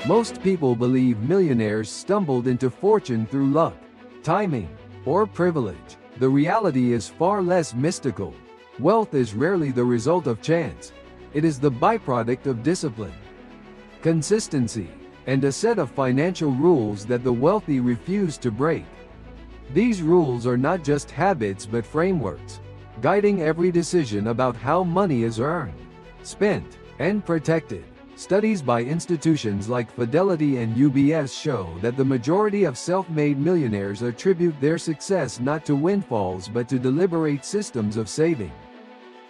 Most people believe millionaires stumbled into fortune through luck, timing, or privilege. The reality is far less mystical. Wealth is rarely the result of chance. It is the byproduct of discipline, consistency, and a set of financial rules that the wealthy refuse to break. These rules are not just habits but frameworks, guiding every decision about how money is earned, spent, and protected. Studies by institutions like Fidelity and UBS show that the majority of self-made millionaires attribute their success not to windfalls but to deliberate systems of saving,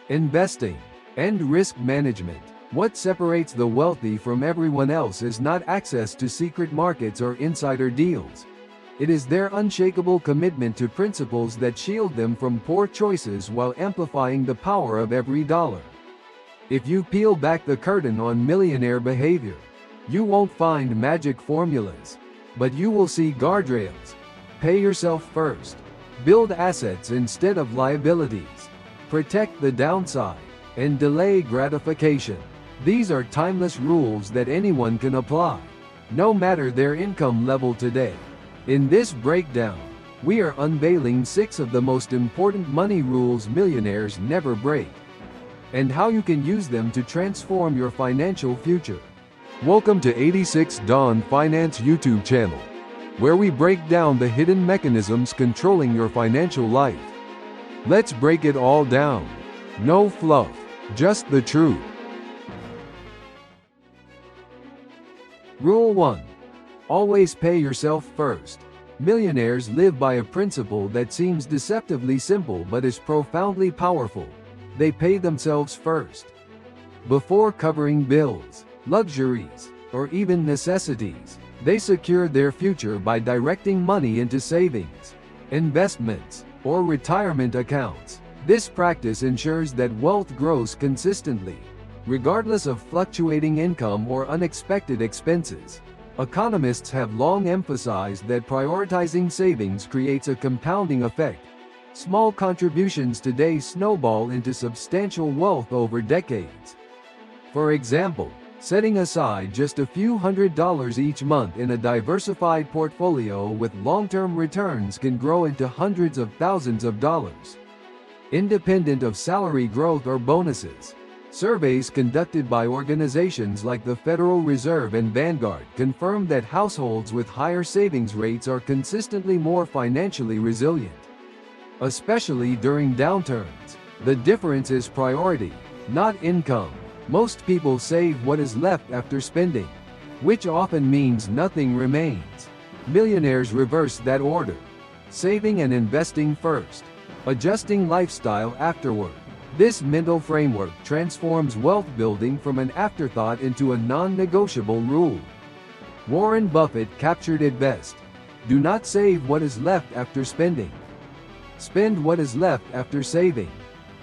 investing, and risk management. What separates the wealthy from everyone else is not access to secret markets or insider deals. It is their unshakable commitment to principles that shield them from poor choices while amplifying the power of every dollar. If you peel back the curtain on millionaire behavior, you won't find magic formulas, but you will see guardrails. Pay yourself first. Build assets instead of liabilities. Protect the downside, and delay gratification. These are timeless rules that anyone can apply, no matter their income level today. In this breakdown, we are unveiling 6 of the most important money rules millionaires never break, and how you can use them to transform your financial future. Welcome to 86 Dawn Finance YouTube channel, where we break down the hidden mechanisms controlling your financial life. Let's break it all down. No fluff, just the truth. Rule 1. Always pay yourself first. Millionaires live by a principle that seems deceptively simple but is profoundly powerful. They pay themselves first. Before covering bills, luxuries, or even necessities, they secure their future by directing money into savings, investments, or retirement accounts. This practice ensures that wealth grows consistently, regardless of fluctuating income or unexpected expenses. Economists have long emphasized that prioritizing savings creates a compounding effect. Small contributions today snowball into substantial wealth over decades. For example, setting aside just a few $100s each month in a diversified portfolio with long-term returns can grow into hundreds of thousands of dollars, independent of salary growth or bonuses. Surveys conducted by organizations like the Federal Reserve and Vanguard confirm that households with higher savings rates are consistently more financially resilient, especially during downturns. The difference is priority, not income. Most people save what is left after spending, which often means nothing remains. Millionaires reverse that order, saving and investing first, adjusting lifestyle afterward. This mental framework transforms wealth building from an afterthought into a non-negotiable rule. Warren Buffett captured it best. Do not save what is left after spending. Spend what is left after saving.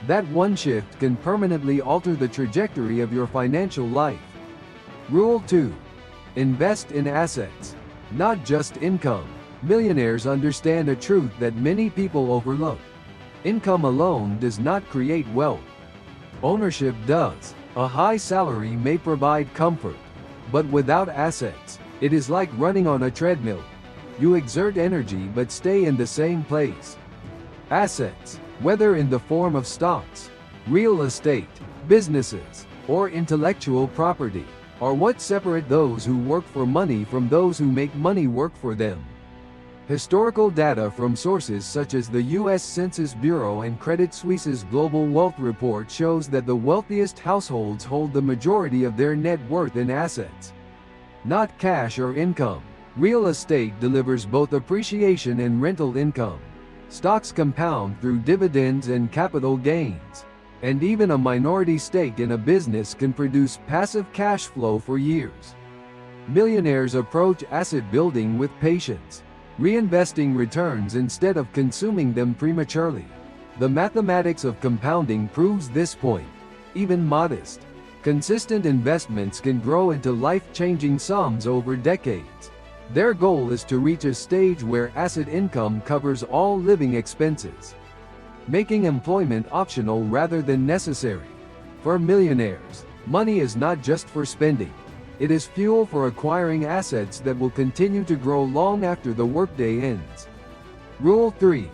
That one shift can permanently alter the trajectory of your financial life. Rule 2. Invest in assets, not just income. Millionaires understand a truth that many people overlook. Income alone does not create wealth. Ownership does. A high salary may provide comfort, but without assets, it is like running on a treadmill. You exert energy but stay in the same place. Assets, whether in the form of stocks, real estate, businesses, or intellectual property, are what separate those who work for money from those who make money work for them. Historical data from sources such as the U.S. Census Bureau and Credit Suisse's Global Wealth Report shows that the wealthiest households hold the majority of their net worth in assets, not cash or income. Real estate delivers both appreciation and rental income. Stocks compound through dividends and capital gains. And even a minority stake in a business can produce passive cash flow for years. Millionaires approach asset building with patience, reinvesting returns instead of consuming them prematurely. The mathematics of compounding proves this point. Even modest, consistent investments can grow into life-changing sums over decades. Their goal is to reach a stage where asset income covers all living expenses, making employment optional rather than necessary. For millionaires, money is not just for spending. It is fuel for acquiring assets that will continue to grow long after the workday ends. Rule 3.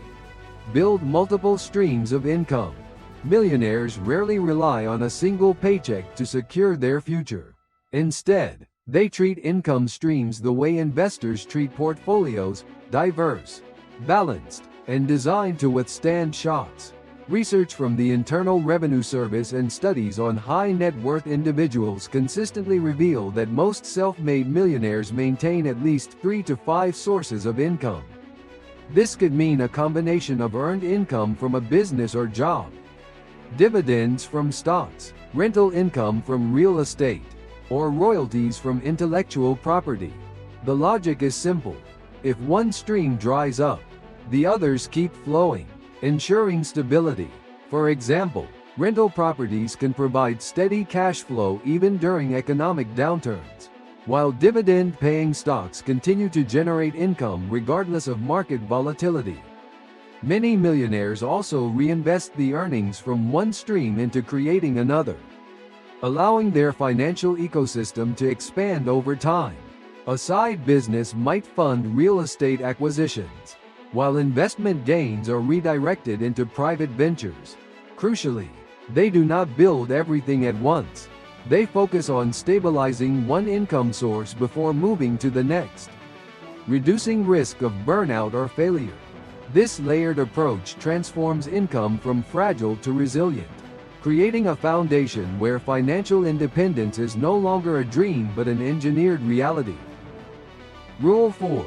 Build multiple streams of income. Millionaires rarely rely on a single paycheck to secure their future. Instead, they treat income streams the way investors treat portfolios: diverse, balanced, and designed to withstand shocks. Research from the Internal Revenue Service and studies on high net worth individuals consistently reveal that most self-made millionaires maintain at least 3 to 5 sources of income. This could mean a combination of earned income from a business or job, dividends from stocks, rental income from real estate, or royalties from intellectual property. The logic is simple. If one stream dries up, the others keep flowing, ensuring stability. For example, rental properties can provide steady cash flow even during economic downturns, while dividend-paying stocks continue to generate income regardless of market volatility. Many millionaires also reinvest the earnings from one stream into creating another, allowing their financial ecosystem to expand over time. A side business might fund real estate acquisitions, while investment gains are redirected into private ventures. Crucially, they do not build everything at once. They focus on stabilizing one income source before moving to the next, reducing risk of burnout or failure. This layered approach transforms income from fragile to resilient, creating a foundation where financial independence is no longer a dream but an engineered reality. Rule 4.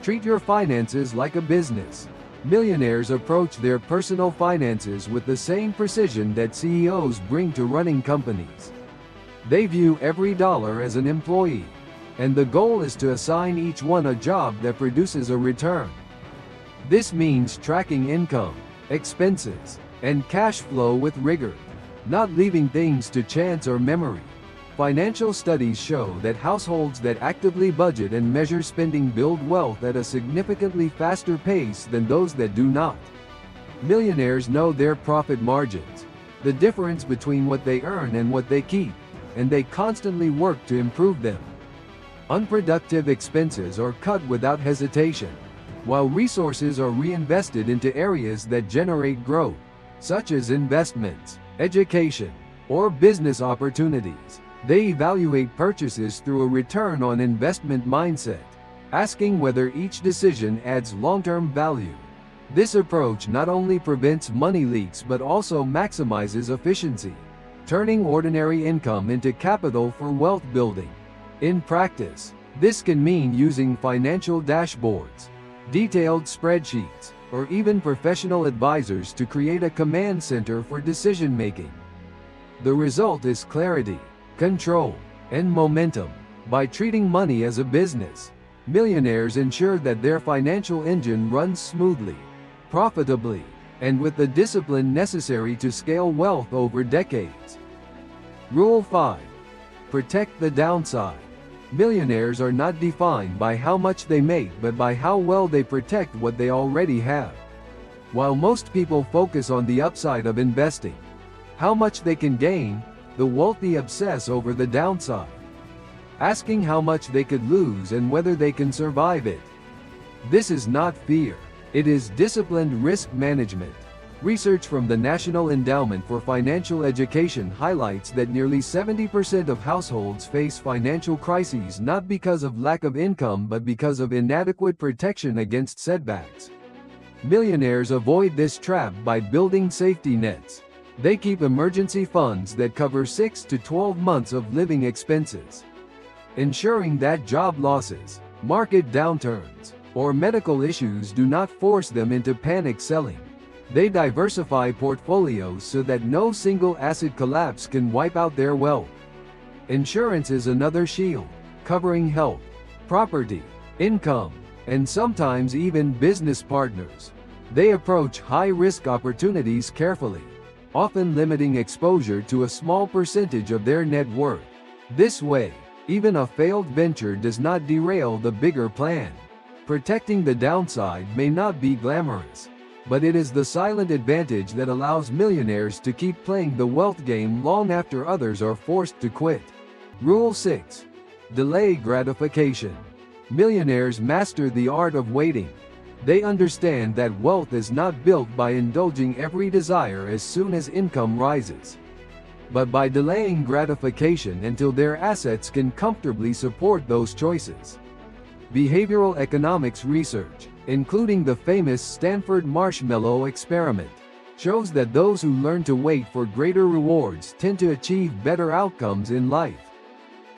Treat your finances like a business. Millionaires approach their personal finances with the same precision that CEOs bring to running companies. They view every dollar as an employee, and the goal is to assign each one a job that produces a return. This means tracking income, expenses, and cash flow with rigor, not leaving things to chance or memory. Financial studies show that households that actively budget and measure spending build wealth at a significantly faster pace than those that do not. Millionaires know their profit margins, the difference between what they earn and what they keep, and they constantly work to improve them. Unproductive expenses are cut without hesitation, while resources are reinvested into areas that generate growth, such as investments, education, or business opportunities. They evaluate purchases through a return on investment mindset, asking whether each decision adds long-term value. This approach not only prevents money leaks but also maximizes efficiency, turning ordinary income into capital for wealth building. In practice, this can mean using financial dashboards, detailed spreadsheets, or even professional advisors to create a command center for decision-making. The result is clarity, control, and momentum. By treating money as a business, millionaires ensure that their financial engine runs smoothly, profitably, and with the discipline necessary to scale wealth over decades. Rule 5. Protect the downside. Millionaires are not defined by how much they make but by how well they protect what they already have. While most people focus on the upside of investing, how much they can gain, the wealthy obsess over the downside, asking how much they could lose and whether they can survive it. This is not fear, it is disciplined risk management. Research from the National Endowment for Financial Education highlights that nearly 70% of households face financial crises not because of lack of income but because of inadequate protection against setbacks. Millionaires avoid this trap by building safety nets. They keep emergency funds that cover 6 to 12 months of living expenses, ensuring that job losses, market downturns, or medical issues do not force them into panic selling. They diversify portfolios so that no single asset collapse can wipe out their wealth. Insurance is another shield, covering health, property, income, and sometimes even business partners. They approach high-risk opportunities carefully, often limiting exposure to a small percentage of their net worth. This way, even a failed venture does not derail the bigger plan. Protecting the downside may not be glamorous, but it is the silent advantage that allows millionaires to keep playing the wealth game long after others are forced to quit. Rule 6. Delay gratification. Millionaires master the art of waiting. They understand that wealth is not built by indulging every desire as soon as income rises, but by delaying gratification until their assets can comfortably support those choices. Behavioral economics research, including the famous Stanford marshmallow experiment, shows that those who learn to wait for greater rewards tend to achieve better outcomes in life,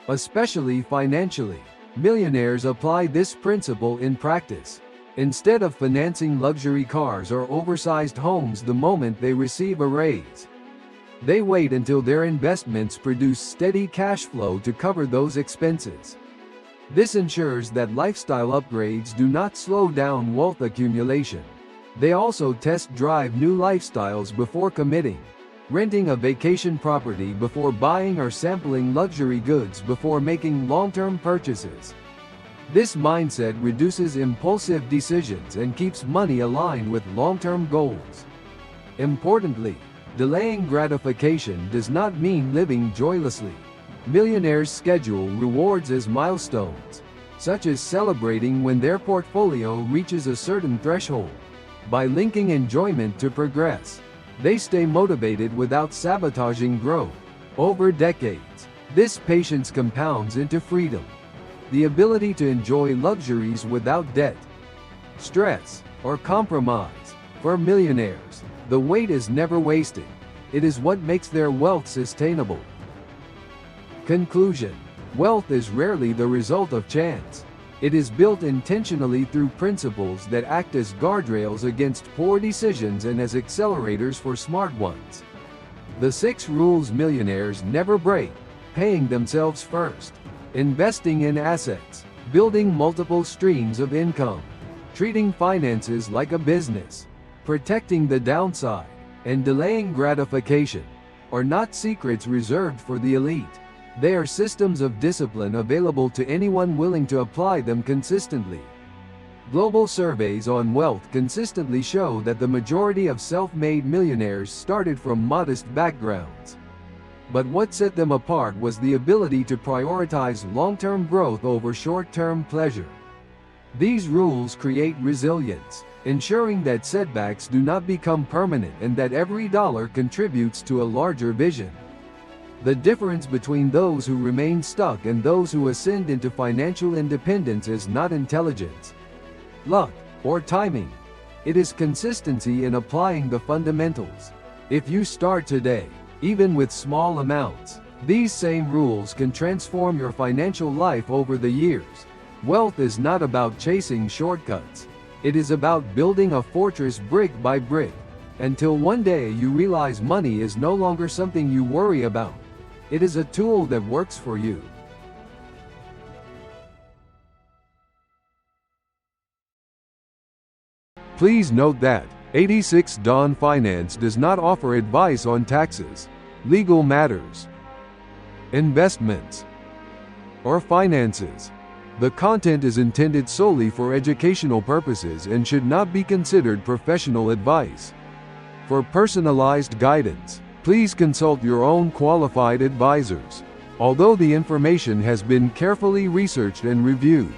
especially financially. Millionaires apply this principle in practice. Instead of financing luxury cars or oversized homes the moment they receive a raise, they wait until their investments produce steady cash flow to cover those expenses. This ensures that lifestyle upgrades do not slow down wealth accumulation. They also test drive new lifestyles before committing, renting a vacation property before buying or sampling luxury goods before making long-term purchases. This mindset reduces impulsive decisions and keeps money aligned with long-term goals. Importantly, delaying gratification does not mean living joylessly. Millionaires schedule rewards as milestones, such as celebrating when their portfolio reaches a certain threshold. By linking enjoyment to progress, they stay motivated without sabotaging growth. Over decades, this patience compounds into freedom, the ability to enjoy luxuries without debt, stress, or compromise. For millionaires, the wait is never wasted. It is what makes their wealth sustainable. Conclusion: wealth is rarely the result of chance. It is built intentionally through principles that act as guardrails against poor decisions and as accelerators for smart ones. The 6 rules millionaires never break: paying themselves first, investing in assets, building multiple streams of income, treating finances like a business, protecting the downside, and delaying gratification, are not secrets reserved for the elite. They are systems of discipline available to anyone willing to apply them consistently. Global surveys on wealth consistently show that the majority of self-made millionaires started from modest backgrounds. But what set them apart was the ability to prioritize long-term growth over short-term pleasure. These rules create resilience, ensuring that setbacks do not become permanent and that every dollar contributes to a larger vision. The difference between those who remain stuck and those who ascend into financial independence is not intelligence, luck, or timing. It is consistency in applying the fundamentals. If you start today, even with small amounts, these same rules can transform your financial life over the years. Wealth is not about chasing shortcuts. It is about building a fortress brick by brick, until one day you realize money is no longer something you worry about. It is a tool that works for you. Please note that 86 Dawn Finance does not offer advice on taxes, legal matters, investments, or finances. The content is intended solely for educational purposes and should not be considered professional advice. For personalized guidance, please consult your own qualified advisors. Although the information has been carefully researched and reviewed,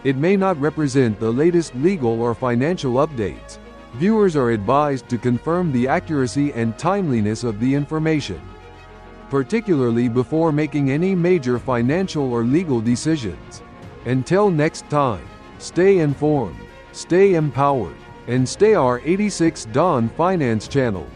it may not represent the latest legal or financial updates. Viewers are advised to confirm the accuracy and timeliness of the information, particularly before making any major financial or legal decisions. Until next time, stay informed, stay empowered, and stay our 86 Dawn Finance channel.